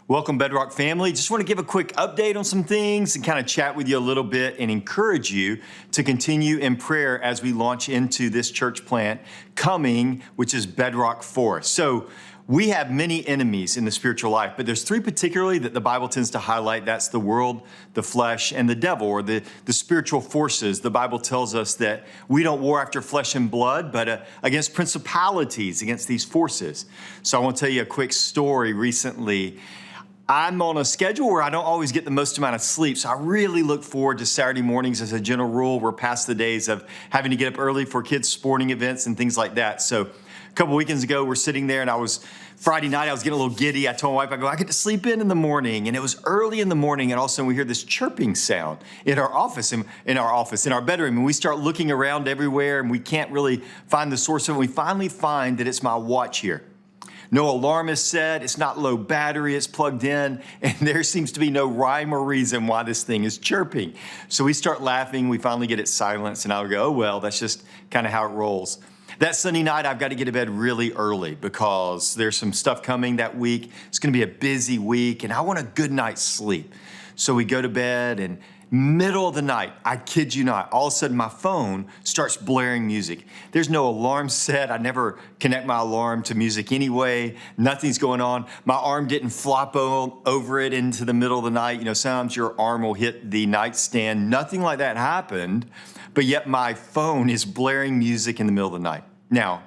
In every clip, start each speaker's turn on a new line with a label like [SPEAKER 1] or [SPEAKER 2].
[SPEAKER 1] Welcome, Bedrock family. Just want to give a quick update on some things and kind of chat with you a little bit and encourage you to continue in prayer as we launch into this church plant coming, which is Bedrock Forest. So we have many enemies in the spiritual life, but there's three particularly that the Bible tends to highlight. That's the world, the flesh, and the devil, or the spiritual forces. The Bible tells us that we don't war after flesh and blood, but against principalities, against these forces. So I want to tell you a quick story recently. I'm on a schedule where I don't always get the most amount of sleep, so I really look forward to Saturday mornings. As a general rule, we're past the days of having to get up early for kids' sporting events and things like that. So a couple weekends ago, we're sitting there, and Friday night, I was getting a little giddy. I told my wife, I get to sleep in the morning, and it was early in the morning, and all of a sudden we hear this chirping sound in our office, in our bedroom, and we start looking around everywhere, and we can't really find the source of it. We finally find that it's my watch here. No alarm is set, it's not low battery, it's plugged in, and there seems to be no rhyme or reason why this thing is chirping. So we start laughing, we finally get it silenced, and I'll go, oh well, that's just kind of how it rolls. That Sunday night, I've got to get to bed really early because there's some stuff coming that week. It's going to be a busy week, and I want a good night's sleep. So we go to bed, and middle of the night, I kid you not, all of a sudden my phone starts blaring music. There's no alarm set. I never connect my alarm to music anyway. Nothing's going on. My arm didn't flop over it into the middle of the night. You know, sometimes your arm will hit the nightstand. Nothing like that happened, but yet my phone is blaring music in the middle of the night. Now,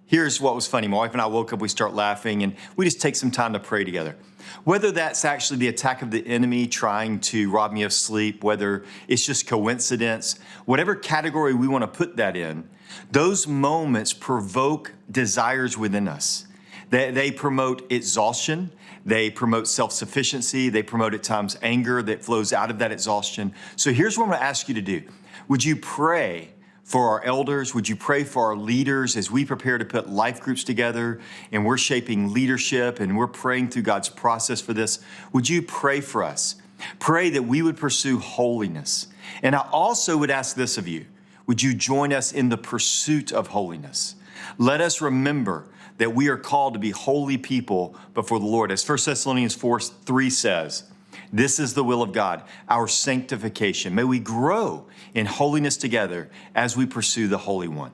[SPEAKER 1] here's what was funny. My wife and I woke up, we start laughing, and we just take some time to pray together. Whether that's actually the attack of the enemy trying to rob me of sleep, whether it's just coincidence, whatever category we want to put that in, those moments provoke desires within us. They promote exhaustion. They promote self-sufficiency. They promote at times anger that flows out of that exhaustion. So here's what I'm going to ask you to do. Would you pray for our elders? Would you pray for our leaders as we prepare to put life groups together and we're shaping leadership and we're praying through God's process for this? Would you pray for us? Pray that we would pursue holiness. And I also would ask this of you. Would you join us in the pursuit of holiness? Let us remember that we are called to be holy people before the Lord. As 1 Thessalonians 4:3 says, this is the will of God, our sanctification. May we grow in holiness together as we pursue the Holy One.